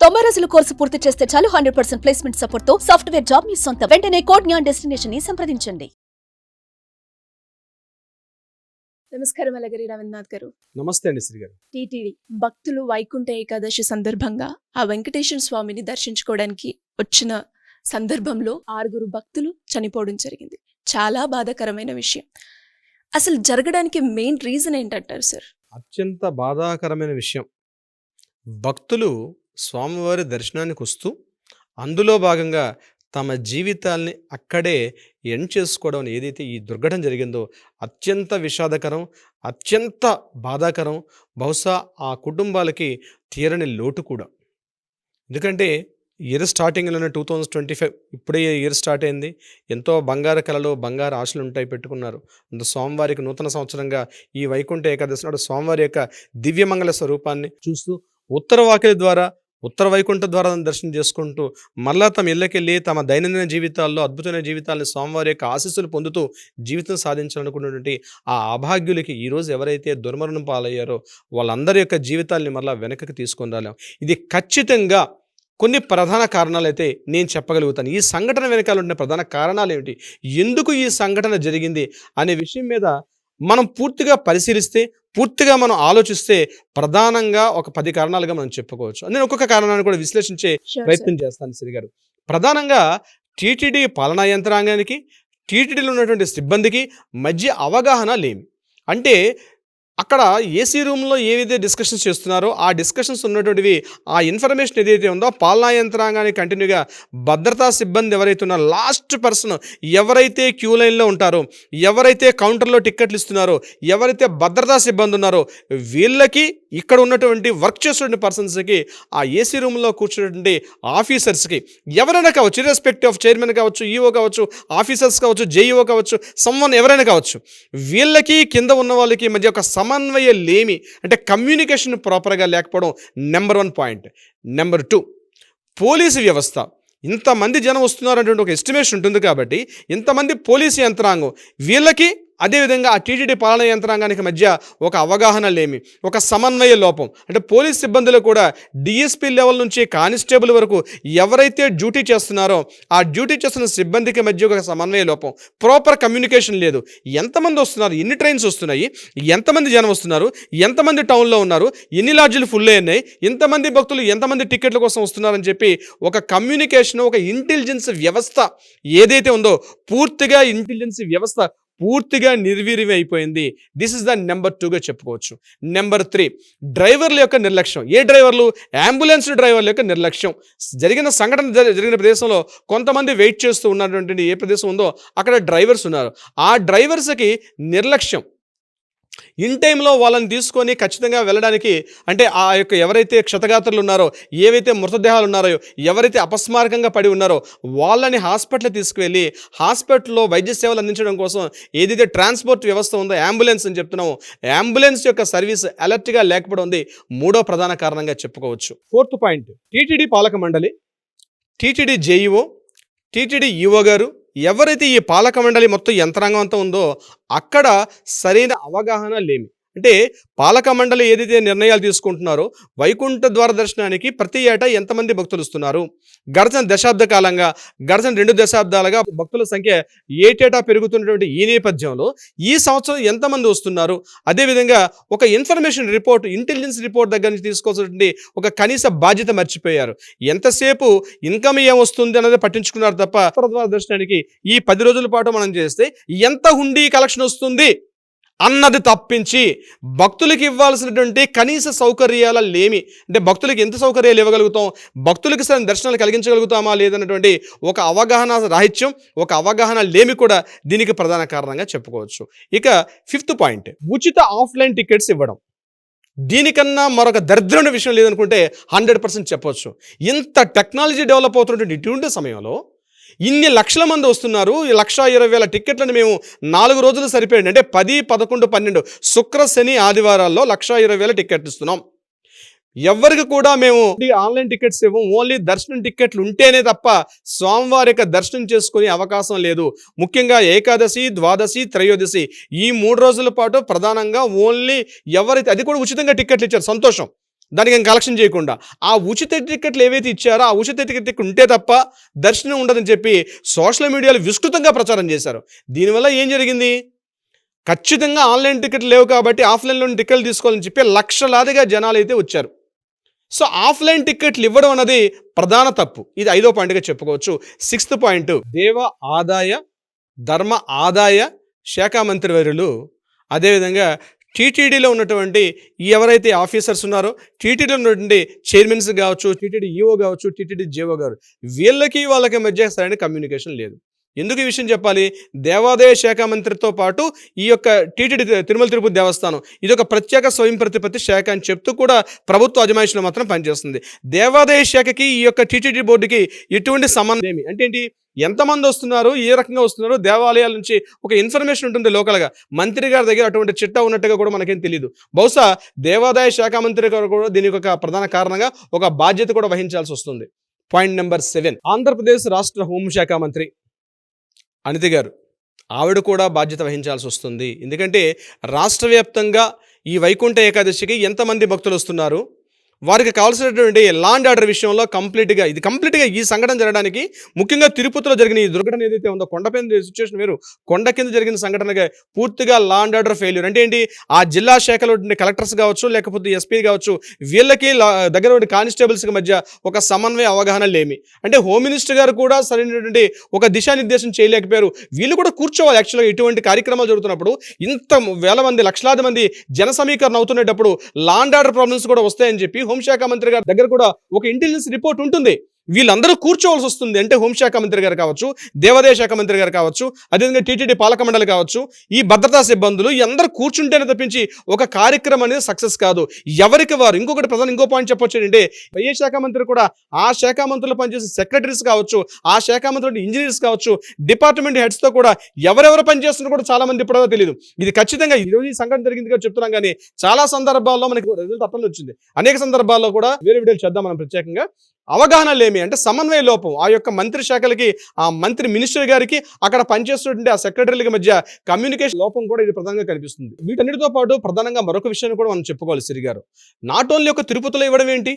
90 రోజుల కోర్సు పూర్తి చేస్తే చాలు 100% ప్లేస్మెంట్ సపోర్ట్ తో సాఫ్ట్వేర్ జాబ్ మీ సొంతం. వెంటనే కోడ్ జ్ఞాన్ డెస్టినేషన్ ని సంప్రదించండి. నమస్కారం అలగిరి రవీంద్రనాథ్ గారు. నమస్తే అండి శ్రీ గారు. టీటీడీ భక్తులు వైకుంఠ ఏకాదశి సందర్భంగా ఆ వెంకటేశ్వర స్వామిని దర్శించుకోవడానికి వచ్చిన సందర్భంలో 6 భక్తులు చనిపోవడం జరిగింది. చాలా బాధాకరమైన విషయం. అసలు జరగడానికి మెయిన్ రీజన్ ఏంటంటారు సార్? అత్యంత బాధాకరమైన విషయం. భక్తులు స్వామివారి దర్శనానికి వస్తూ అందులో భాగంగా తమ జీవితాల్ని అక్కడే ఎండ్ చేసుకోవడం ఏదైతే ఈ దుర్ఘటన జరిగిందో అత్యంత విషాదకరం, అత్యంత బాధాకరం. బహుశా ఆ కుటుంబాలకి తీరని లోటు కూడా. ఎందుకంటే ఇయర్ స్టార్టింగ్లోనే 2025 ఇప్పుడే ఇయర్ స్టార్ట్ అయింది. ఎంతో బంగారు కళలు, బంగారు ఆశలు ఉంటాయి పెట్టుకున్నారు. అంత స్వామివారికి నూతన సంవత్సరంగా ఈ వైకుంఠ ఏకాదశి నాడు స్వామివారి యొక్క దివ్యమంగళ స్వరూపాన్ని చూస్తూ ఉత్తర వాకిలి ద్వారా, ఉత్తర వైకుంఠ ద్వారా దర్శనం చేసుకుంటూ మళ్ళా తమ ఇళ్ళకెళ్ళి తమ దైనందిన జీవితాల్లో అద్భుతమైన జీవితాలను స్వామివారి యొక్క ఆశీస్సులు పొందుతూ జీవితం సాధించాలనుకున్నటువంటి ఆ అభాగ్యులకి ఈరోజు ఎవరైతే దుర్మరణం పాలయ్యారో వాళ్ళందరి యొక్క జీవితాల్ని మళ్ళీ వెనక్కి తీసుకొని రాలేం. ఇది ఖచ్చితంగా కొన్ని ప్రధాన కారణాలు అయితే నేను చెప్పగలుగుతాను. ఈ సంఘటన వెనకాల ఉన్న ప్రధాన కారణాలు ఏమిటి, ఎందుకు ఈ సంఘటన జరిగింది అనే విషయం మీద మనం పూర్తిగా పరిశీలిస్తే, పూర్తిగా మనం ఆలోచిస్తే ప్రధానంగా ఒక 10 కారణాలుగా మనం చెప్పుకోవచ్చు. నేను ఒక్కొక్క కారణాన్ని కూడా విశ్లేషించే ప్రయత్నం చేస్తాను శ్రీ గారు. ప్రధానంగా టీటీడీ పాలనా యంత్రాంగానికి, టీటీడీలో ఉన్నటువంటి సిబ్బందికి మధ్య అవగాహన లేమి. అంటే అక్కడ ఏసీ రూమ్లో ఏవైతే డిస్కషన్స్ చేస్తున్నారో ఆ డిస్కషన్స్ ఉన్నటువంటివి, ఆ ఇన్ఫర్మేషన్ ఏదైతే ఉందో పాలనా యంత్రాంగానికి కంటిన్యూగా భద్రతా సిబ్బంది ఎవరైతే ఉన్నారో, లాస్ట్ పర్సన్ ఎవరైతే క్యూ లైన్లో ఉంటారో, ఎవరైతే కౌంటర్లో టిక్కెట్లు ఇస్తున్నారో, ఎవరైతే భద్రతా సిబ్బంది ఉన్నారో వీళ్ళకి, ఇక్కడ ఉన్నటువంటి వర్క్ చేస్తున్న పర్సన్స్కి, ఆ ఏసీ రూమ్లో కూర్చున్నటువంటి ఆఫీసర్స్కి, ఎవరైనా కావచ్చు, ఇర్రెస్పెక్టివ్ ఆఫ్ చైర్మన్ కావచ్చు, ఈఓ కావచ్చు, ఆఫీసర్స్ కావచ్చు, జేఈఓ కావచ్చు, సమ్వన్ ఎవరైనా కావచ్చు, వీళ్ళకి కింద ఉన్న వాళ్ళకి మధ్య ఒక సమన్వయ లేమి, అంటే కమ్యూనికేషన్ ప్రాపర్గా లేకపోవడం నెంబర్ 1 పాయింట్. నెంబర్ 2, పోలీసు వ్యవస్థ. ఇంతమంది జనం వస్తున్నారనేటువంటి ఒక ఎస్టిమేషన్ ఉంటుంది కాబట్టి ఇంతమంది పోలీసు యంత్రాంగం వీళ్ళకి, అదేవిధంగా ఆ టీటీడీ పాలనా యంత్రాంగానికి మధ్య ఒక అవగాహన లేమి, ఒక సమన్వయ లోపం. అంటే పోలీస్ సిబ్బందులు కూడా డిఎస్పీ లెవెల్ నుంచి కానిస్టేబుల్ వరకు ఎవరైతే డ్యూటీ చేస్తున్నారో ఆ డ్యూటీ చేస్తున్న సిబ్బందికి మధ్య ఒక సమన్వయ లోపం, ప్రాపర్ కమ్యూనికేషన్ లేదు. ఎంతమంది వస్తున్నారు, ఎన్ని ట్రైన్స్ వస్తున్నాయి, ఎంతమంది జనం వస్తున్నారు, ఎంతమంది టౌన్లో ఉన్నారు, ఎన్ని లాడ్జీలు ఫుల్ అయినాయి, ఎంతమంది భక్తులు ఎంతమంది టికెట్ల కోసం వస్తున్నారని చెప్పి ఒక కమ్యూనికేషన్, ఒక ఇంటెలిజెన్స్ వ్యవస్థ ఏదైతే ఉందో పూర్తిగా ఇంటెలిజెన్స్ వ్యవస్థ పూర్తిగా నిర్వీర్యం అయిపోయింది. దిస్ ఇస్ ద నెంబర్ 2గా చెప్పుకోవచ్చు. నెంబర్ 3, డ్రైవర్ల యొక్క నిర్లక్ష్యం. ఏ డ్రైవర్లు? అంబులెన్స్ డ్రైవర్ల యొక్క నిర్లక్ష్యం. జరిగిన సంఘటన జరిగిన ప్రదేశంలో కొంతమంది వెయిట్ చేస్తూ ఉన్నటువంటి ఏ ప్రదేశం ఉందో అక్కడ డ్రైవర్స్ ఉన్నారు. ఆ డ్రైవర్స్కి నిర్లక్ష్యం. ఇన్ టైంలో వాళ్ళని తీసుకొని ఖచ్చితంగా వెళ్ళడానికి, అంటే ఆ యొక్క ఎవరైతే క్షతగాత్రులు ఉన్నారో, ఏవైతే మృతదేహాలు ఉన్నారో, ఎవరైతే అపస్మారకంగా పడి ఉన్నారో వాళ్ళని హాస్పిటల్ తీసుకువెళ్ళి హాస్పిటల్లో వైద్య సేవలు అందించడం కోసం ఏదైతే ట్రాన్స్పోర్ట్ వ్యవస్థ ఉందో, అంబులెన్స్ అని చెప్తున్నామో, అంబులెన్స్ యొక్క సర్వీస్ అలర్ట్గా లేకపోవడం ఉంది 3వ ప్రధాన కారణంగా చెప్పుకోవచ్చు. 4th పాయింట్, టీటీడీ పాలక మండలి, టీటీడీ జేఈఓ, టీటీడీ ఈఓ గారు, ఎవరైతే ఈ పాలక మండలి మొత్తం యంత్రాంగం అంతా ఉందో అక్కడ సరైన అవగాహన లేమి. అంటే పాలక మండలి ఏదైతే నిర్ణయాలు తీసుకుంటున్నారో వైకుంఠ ద్వార దర్శనానికి ప్రతి ఏటా ఎంతమంది భక్తులు వస్తున్నారు, గడిచిన దశాబ్ద కాలంగా, గడిచిన 2 దశాబ్దాలుగా భక్తుల సంఖ్య ఏటేటా పెరుగుతున్నటువంటి ఈ నేపథ్యంలో ఈ సంవత్సరం ఎంతమంది వస్తున్నారు, అదేవిధంగా ఒక ఇన్ఫర్మేషన్ రిపోర్ట్, ఇంటెలిజెన్స్ రిపోర్ట్ దగ్గర నుంచి తీసుకోవాల్సినటువంటి ఒక కనీస బాధ్యత మర్చిపోయారు. ఎంతసేపు ఇన్కమ్ ఏమొస్తుంది అన్నది పట్టించుకున్నారు తప్ప ద్వార దర్శనానికి ఈ 10 రోజుల పాటు మనం చేస్తే ఎంత హుండీ కలెక్షన్ వస్తుంది అన్నది తప్పించి భక్తులకి ఇవ్వాల్సినటువంటి కనీస సౌకర్యాల లేమి. అంటే భక్తులకి ఎంత సౌకర్యాలు ఇవ్వగలుగుతాం, భక్తులకి సరైన దర్శనాలు కలిగించగలుగుతామా లేదన్నటువంటి ఒక అవగాహన రాహిత్యం, ఒక అవగాహన లేమి కూడా దీనికి ప్రధాన కారణంగా చెప్పుకోవచ్చు. ఇక 5th పాయింట్, ఉచిత ఆఫ్లైన్ టికెట్స్ ఇవ్వడం. దీనికన్నా మరొక దరిద్రమైన విషయం లేదనుకుంటే 100% చెప్పవచ్చు. ఇంత టెక్నాలజీ డెవలప్ అవుతున్నటువంటి ఇటువంటి సమయంలో ఇన్ని లక్షల మంది వస్తున్నారు, 1,20,000 టికెట్లను మేము 4 రోజులు సరిపోయింది, అంటే 10, 11, 12 శుక్ర, శని, ఆదివారాల్లో 1,20,000 టికెట్లు ఇస్తున్నాం. ఎవరికి కూడా మేము ఆన్లైన్ టికెట్స్ ఇవ్వం, ఓన్లీ దర్శనం టికెట్లు ఉంటేనే తప్ప స్వామివారి యొక్క దర్శనం చేసుకునే అవకాశం లేదు. ముఖ్యంగా ఏకాదశి, ద్వాదశి, త్రయోదశి ఈ 3 రోజుల పాటు ప్రధానంగా ఓన్లీ ఎవరైతే, అది కూడా ఉచితంగా టికెట్లు ఇచ్చారు, సంతోషం. దానికి ఏం కలెక్షన్ చేయకుండా ఆ ఉచిత టికెట్లు ఏవైతే ఇచ్చారో ఆ ఉచిత టికెట్ ఉంటే తప్ప దర్శనం ఉండదని చెప్పి సోషల్ మీడియాలో విస్తృతంగా ప్రచారం చేశారు. దీనివల్ల ఏం జరిగింది? ఖచ్చితంగా ఆన్లైన్ టికెట్లు లేవు కాబట్టి ఆఫ్లైన్లో టికెట్లు తీసుకోవాలని చెప్పి లక్షలాదిగా జనాలు అయితే వచ్చారు. సో ఆఫ్లైన్ టికెట్లు ఇవ్వడం అన్నది ప్రధాన తప్పు. ఇది 5వ పాయింట్గా చెప్పుకోవచ్చు. 6th పాయింట్, దేవ ఆదాయ ధర్మ ఆదాయ శాఖ మంత్రి వర్యులు అదేవిధంగా టీటీడీలో ఉన్నటువంటి ఎవరైతే ఆఫీసర్స్ ఉన్నారో టీటీడీలో ఉన్నటువంటి చైర్మన్స్ కావచ్చు, టీటీడీ ఈఓ కావచ్చు, టీటీడీ జేఓ గారు వాళ్ళకి మధ్య సరైన కమ్యూనికేషన్ లేదు. ఎందుకు ఈ విషయం చెప్పాలి? దేవాదాయ శాఖ మంత్రితో పాటు ఈ యొక్క టీటీడీ తిరుమల తిరుపతి దేవస్థానం ఇది ఒక ప్రత్యేక స్వయం ప్రతిపత్తి శాఖ అని చెప్తూ కూడా ప్రభుత్వ అజమాయిషిలో మాత్రం పనిచేస్తుంది. దేవాదాయ శాఖకి ఈ యొక్క టీటీడీ బోర్డుకి ఎటువంటి సంబంధం ఏమి అంటే ఏంటి? ఎంతమంది వస్తున్నారు, ఏ రకంగా వస్తున్నారు, దేవాలయాల నుంచి ఒక ఇన్ఫర్మేషన్ ఉంటుంది లోకల్గా. మంత్రి గారి దగ్గర అటువంటి చిట్టా ఉన్నట్టుగా కూడా మనకేం తెలియదు. బహుశా దేవాదాయ శాఖ మంత్రి గారు కూడా దీనికి ఒక ప్రధాన కారణంగా ఒక బాధ్యత కూడా వహించాల్సి వస్తుంది. పాయింట్ నెంబర్ 7, ఆంధ్రప్రదేశ్ రాష్ట్ర హోంశాఖ మంత్రి అనిత గారు ఆవిడ కూడా బాధ్యత వహించాల్సి వస్తుంది. ఎందుకంటే రాష్ట్ర వ్యాప్తంగా ఈ వైకుంఠ ఏకాదశికి ఎంతమంది భక్తులు వస్తున్నారు, వారికి కావాల్సినటువంటి లా అండ్ ఆర్డర్ విషయంలో కంప్లీట్గా ఈ సంఘటన జరగడానికి ముఖ్యంగా తిరుపతిలో జరిగిన ఈ దుర్ఘటన ఏదైతే ఉందో, కొండపైన సిచ్యువేషన్ వేరు, కొండ కింద జరిగిన సంఘటనగా పూర్తిగా లా అండ్ ఆర్డర్ ఫెయిల్యూర్. అంటే ఏంటి? ఆ జిల్లా శాఖలో కలెక్టర్స్ కావచ్చు, లేకపోతే ఎస్పీ కావచ్చు, వీళ్ళకి దగ్గర ఉండే కానిస్టేబుల్స్కి మధ్య ఒక సమన్వయ అవగాహన లేమి. అంటే హోమ్ మినిస్టర్ గారు కూడా సరైనటువంటి ఒక దిశానిర్దేశం చేయలేకపోయారు. వీళ్ళు కూడా కూర్చోవాలి. యాక్చువల్గా ఇటువంటి కార్యక్రమాలు జరుగుతున్నప్పుడు ఇంత వేల మంది, లక్షలాది మంది జన సమీకరణ అవుతున్నప్పుడు లా అండ్ ఆర్డర్ ప్రాబ్లమ్స్ కూడా వస్తాయని చెప్పి హోంశాఖ మంత్రి గారి దగ్గర కూడా ఒక ఇంటెలిజెన్స్ రిపోర్ట్ ఉంటుంది. వీళ్ళందరూ కూర్చోవలసి వస్తుంది. అంటే హోంశాఖ మంత్రి గారు కావచ్చు, దేవాదాయ శాఖ మంత్రి గారు కావచ్చు, అదేవిధంగా టీటీడీ పాలక మండలి కావచ్చు, ఈ భద్రతా సిబ్బందులు అందరూ కూర్చుంటేనే తప్పించి ఒక కార్యక్రమం అనేది సక్సెస్ కాదు. ఎవరికి వారు ఇంకో పాయింట్ చెప్పొచ్చు ఏంటంటే, ఏ శాఖ మంత్రి కూడా ఆ శాఖ మంత్రులు పనిచేసే సెక్రటరీస్ కావచ్చు, ఆ శాఖ మంత్రులు ఇంజనీర్స్ కావచ్చు, డిపార్ట్మెంట్ హెడ్స్తో కూడా ఎవరెవరు పనిచేస్తున్నా కూడా చాలా మంది ఇప్పటివరకు తెలియదు. ఇది ఖచ్చితంగా ఈరోజు ఈ సంఘటన జరిగిందిగా చెప్తున్నాం, కానీ చాలా సందర్భాల్లో మనకి రిజల్ట్ అర్థం వచ్చింది. అనేక సందర్భాల్లో కూడా వేరే వీడియోలు చేద్దాం మనం ప్రత్యేకంగా. అవగాహన లేమి అంటే సమన్వయ లోపం. ఆ యొక్క మంత్రి శాఖలకి, ఆ మంత్రి మినిస్టర్ గారికి, అక్కడ పనిచేస్తుంటే ఆ సెక్రటరీల మధ్య కమ్యూనికేషన్ లోపం కూడా ఇది ప్రధానంగా కనిపిస్తుంది. వీటన్నిటితో పాటు ప్రధానంగా మరొక విషయాన్ని కూడా మనం చెప్పుకోవాలి. సిరి గారు నాట్ ఓన్లీ ఒక తిరుపతిలో ఇవ్వడం ఏంటి,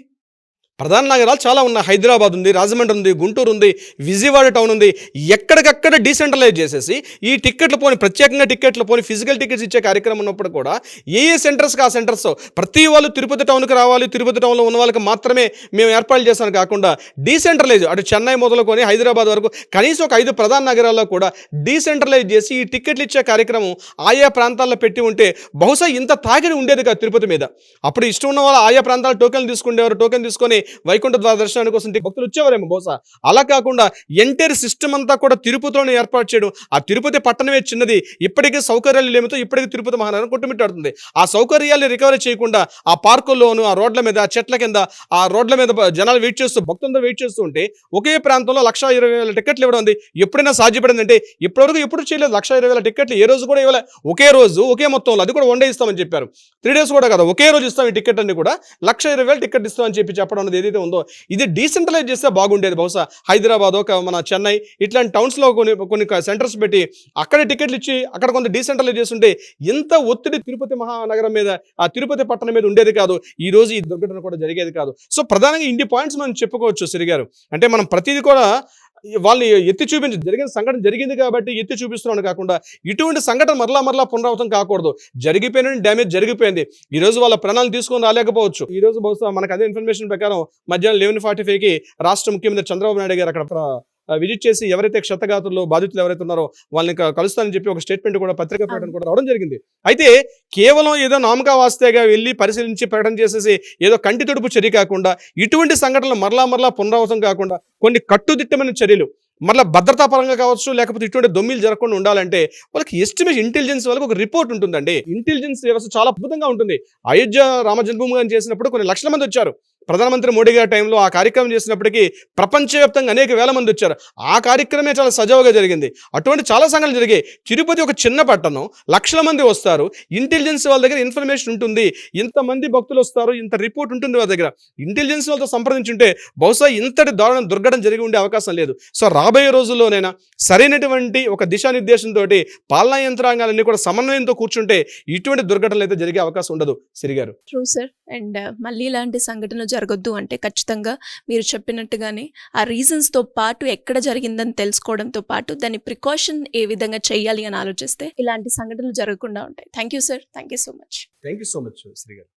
ప్రధాన నగరాలు చాలా ఉన్నాయి. హైదరాబాద్ ఉంది, రాజమండ్రి ఉంది, గుంటూరు ఉంది, విజయవాడ టౌన్ ఉంది. ఎక్కడికక్కడ డీసెంట్రలైజ్ చేసేసి ఈ టిక్కెట్లు పోని, ప్రత్యేకంగా టిక్కెట్లు పోని, ఫిజికల్ టికెట్స్ ఇచ్చే కార్యక్రమం ఉన్నప్పుడు కూడా ఏ సెంటర్స్కి ఆ సెంటర్స్ ప్రతి వాళ్ళు తిరుపతి టౌన్కి రావాలి, తిరుపతి టౌన్లో ఉన్న వాళ్ళకి మాత్రమే మేము ఏర్పాట్లు చేస్తాను కాకుండా డీసెంట్రలైజ్ అటు చెన్నై మొదలుకొని హైదరాబాద్ వరకు కనీసం ఒక 5 ప్రధాన నగరాల్లో కూడా డీసెంట్రలైజ్ చేసి ఈ టిక్కెట్లు ఇచ్చే కార్యక్రమం ఆయా ప్రాంతాల్లో పెట్టి ఉంటే బహుశా ఇంత తాకిడి ఉండేది కాదు తిరుపతి మీద. అప్పుడు ఇష్టం ఉన్న వాళ్ళు ఆయా ప్రాంతాలు టోకెన్ తీసుకునేవారు, టోకెన్ తీసుకొని వైకుంఠ ద్వార దర్శనానికి కోసం భక్తులు వచ్చేవారేమో బహుశా. అలా కాకుండా ఎంటైర్ సిస్టమ్ అంతా కూడా తిరుపతిలోనే ఏర్పాటు చేయడం. ఆ తిరుపతి పట్టణమే చిన్నది, ఇప్పటికీ సౌకర్యాలు లేమితో ఇప్పటికీ తిరుపతి మహానగరం కొట్టుమిట్టాడుతుంది. ఆ సౌకర్యాన్ని రికవరీ చేయకుండా ఆ పార్కుల్లోను, ఆ రోడ్ల మీద, ఆ చెట్ల కింద, ఆ రోడ్ల మీద జనాలు వెయిట్ చేస్తూ, భక్తులందరూ వెయిట్ చేస్తూ ఉంటే ఒకే ప్రాంతంలో 1,20,000 టికెట్లు ఇవ్వడం ఉంది ఎప్పుడైనా సాధ్యపడింది అంటే ఇప్పటివరకు ఎప్పుడు చేయలేదు. 1,20,000 టికెట్లు ఏ రోజు కూడా ఇవ్వలే. ఒకే రోజు ఒకే మొత్తంలో, అది కూడా 1 డే ఇస్తామని చెప్పారు. 3 days కూడా కదా, ఒకే రోజు ఇస్తాం ఈ టికెట్ అన్ని కూడా 1,20,000 టికెట్ ఇస్తామని చెప్పడం అనేది ఏదైతే ఉందో ఇది డీసెంట్రలైజ్ చేస్తే బాగుండేది. బహుశా హైదరాబాద్, మన చెన్నై ఇట్లాంటి టౌన్స్లో కొన్ని సెంటర్స్ పెట్టి అక్కడ టికెట్లు ఇచ్చి అక్కడ కొంత డీసెంట్రలైజ్ చేస్తుంటే ఇంత ఒత్తిడి తిరుపతి మహానగరం మీద, ఆ తిరుపతి పట్టణం మీద ఉండేది కాదు. ఈ రోజు ఈ దుర్ఘటన కూడా జరిగేది కాదు. సో ప్రధానంగా ఇన్ని పాయింట్స్ మనం చెప్పుకోవచ్చు సిరి గారు. అంటే మనం ప్రతిదీ కూడా వాళ్ళని ఎత్తి జరిగిన సంఘటన జరిగింది కాబట్టి ఎత్తి చూపిస్తున్నాను కాకుండా ఇటువంటి సంఘటన మరలా పునరావృతం కాకూడదు. జరిగిపోయిన డ్యామేజ్ జరిగిపోయింది. ఈ రోజు వాళ్ళ ప్రాణాలను తీసుకొని రాలేకపోవచ్చు. ఈ రోజు బహుశా మనకు అదే ఇన్ఫర్మేషన్ ప్రకారం మధ్యాహ్నం 11:45కి రాష్ట్ర ముఖ్యమంత్రి చంద్రబాబు నాయుడు గారు అక్కడ విజిట్ చేసి ఎవరైతే క్షతగాతుల్లో బాధితులు ఎవరైతే ఉన్నారో వాళ్ళని కలుస్తానని చెప్పి ఒక స్టేట్మెంట్ కూడా, పత్రికా ప్రకటన కూడా రావడం జరిగింది. అయితే కేవలం ఏదో నామకా వాస్తేగా వెళ్ళి పరిశీలించి ప్రకటన చేసేసి ఏదో కంటి తుడుపు చర్య కాకుండా ఇటువంటి సంఘటనలు మరలా పునరావృతం కాకుండా కొన్ని కట్టుదిట్టమైన చర్యలు, మళ్ళీ భద్రతా పరంగా కావచ్చు, లేకపోతే ఇటువంటి దొమ్మిలు జరగకుండా ఉండాలంటే వాళ్ళకి ఎస్టిమేషన్, ఇంటెలిజెన్స్ వాళ్ళకి ఒక రిపోర్ట్ ఉంటుందండి. ఇంటెలిజెన్స్ వ్యవస్థ చాలా అద్భుతంగా ఉంటుంది. అయోధ్య రామ జన్మభూమి చేసినప్పుడు కొన్ని లక్షల మంది వచ్చారు. ప్రధానమంత్రి మోడీ గారి టైంలో ఆ కార్యక్రమం చేసినప్పటికీ ప్రపంచవ్యాప్తంగా అనేక వేల మంది వచ్చారు. ఆ కార్యక్రమే చాలా సజావుగా జరిగింది. అటువంటి చాలా సంఘటనలు జరిగాయి. తిరుపతి ఒక చిన్న పట్టణం, లక్షల మంది వస్తారు. ఇంటెలిజెన్స్ వాళ్ళ దగ్గర ఇన్ఫర్మేషన్ ఉంటుంది, ఇంతమంది భక్తులు వస్తారు, ఇంత రిపోర్ట్ ఉంటుంది వాళ్ళ దగ్గర. ఇంటెలిజెన్స్ వాళ్ళతో సంప్రదించుంటే బహుశా ఇంతటి దారుణ దుర్ఘటన జరిగి ఉండే అవకాశం లేదు. సో రాబోయే రోజుల్లోనైనా సరైనటువంటి ఒక దిశానిర్దేశంతో పాలనా యంత్రాంగాలన్నీ కూడా సమన్వయంతో కూర్చుంటే ఇటువంటి దుర్ఘటనలు అయితే జరిగే అవకాశం ఉండదు. సిరిగారు ట్రూ సార్. అండ్ మళ్ళీ ఇలాంటి సంఘటనలు జరగొద్దు అంటే ఖచ్చితంగా మీరు చెప్పినట్టుగానే ఆ రీజన్స్తో పాటు ఎక్కడ జరిగిందని తెలుసుకోవడంతో పాటు దాని ప్రికాషన్ ఏ విధంగా చేయాలి అని ఆలోచిస్తే ఇలాంటి సంఘటనలు జరగకుండా ఉంటాయి. Thank you sir. Thank you so much. Thank you so much శ్రీగారు.